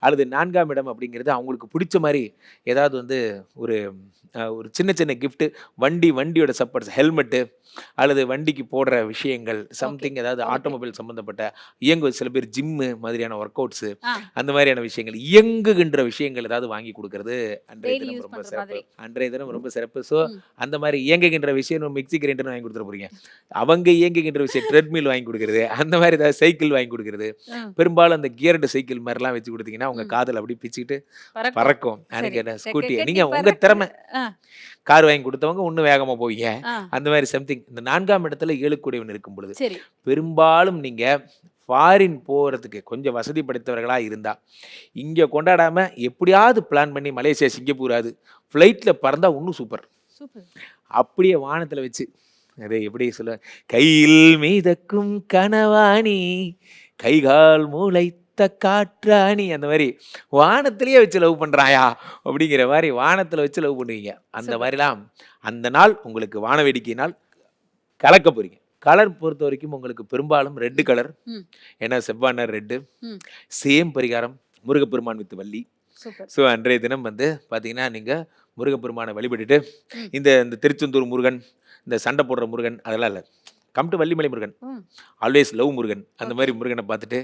அல்லது 4ஆம் இடம் அப்படிங்கிறது அவங்களுக்கு பிடிச்ச மாரி ஏதாவது வந்து ஒரு ஒரு சின்ன சின்ன கிஃப்ட் வண்டியோட சப்போர்ட்ஸ் ஹெல்மெட்டு அல்லது வண்டிக்கு போடுற விஷயங்கள் ஓகே, சம்திங் ஏதாவது ஓகே. ஆட்டோமொபைல் சம்மந்தப்பட்ட இயங்கு சில பேர் ஜிம்மு மாதிரியான ஒர்க் அவுட்ஸு ஆ. அந்த மாதிரியான விஷயங்கள் இயங்குகின்ற விஷயங்கள் ஏதாவது வாங்கி குடுக்குறது அன்றைய டெய்லி தினம் யூஸ் ரொம்ப பண்ற சிறப்பு. மாதிரி. அன்றைய தினம் ரொம்ப சிறப்பு. ஸோ ம். அந்த மாரி இயங்குகின்ற விஷயம் மிக்ஸி கிரைண்டர் வாங்கி குடுத்துற போறீங்க. அவங்க இயங்குகின்ற விஷயம் ட்ரெட்மில் வாங்கி குடுக்குறது, அந்த மாரி ஏதாவது சைக்கிள் வாங்கி குடுக்குறது. ம். பெரும்பாலும் அந்த கியர்டு சைக்கிள் மாரிலாம் வச்சு குடுத்தீங்கன்னா, உங்க ம். காதுல அப்படியே பிச்சுக்கிட்டு பறக்கும். பறக்கும். சரி. எனக்கு என்ன ரெக்க ஸ்கூட்டி கட்டி நீங்க உங்க பறக்குது. திறமை. ஆ, கார் வாங்கி குடுத்தவங்க இன்னும் வேகமா போவீங்க. ஆ. அந்த மாரி சம்திங். இந்த 4ஆம் இடத்துல 7 கூடியவன் இருக்கும் பொழுது, சரி. பெரும்பாலும் நீங்க ஃபாரின் போறதுக்கு கொஞ்சம் வசதி படைத்தவர்களா இருந்தா, இங்க கொண்டாடாம எப்படியாவது பிளான் பண்ணி மலேசியா, சிங்கப்பூராவது ஃப்ளைட்ல பறந்தா இன்னும் சூப்பர். சூப்பர். அப்படியே வானத்துல வச்சு அது எப்படி சொல்ல கையில் மிதக்கும் கனவாணி, கைகால் முளைத்த காற்றாணி அந்த மாரி வானத்திலேயே வச்சு லவ் பண்றாயா! அப்படிங்கிற மாரி வானத்துல வச்சு லவ் பண்ணுவீங்க. அந்த சூப்பர். மாரிலாம் அந்த நாள் உங்களுக்கு வானவேடிக்கை நாள் கலக்க போறீங்க. கலர் பொறுத்தவரைக்கும் உங்களுக்கு பெரும்பாலும் ரெட் ம். கலர். ம். ஏன்னா செவ்வானா ரெட்டு. ம். சேம் பரிகாரம் முருகப்பெருமான் வித் வள்ளி. சூப்பர். ஸோ அன்றைய தினம் வந்து பார்த்தீங்கன்னா, நீங்க முருகப்பெருமான வழிபட்டுட்டு, ம். இந்த இந்த திருச்செந்தூர் முருகன், இந்த சண்ட போடுற முருகன் அதெல்லாம் இல்ல. Come to Vallimalai Murugan. ம். Always love Murugan. அந்த ஓகே. மாரி முருகன பார்த்துட்டு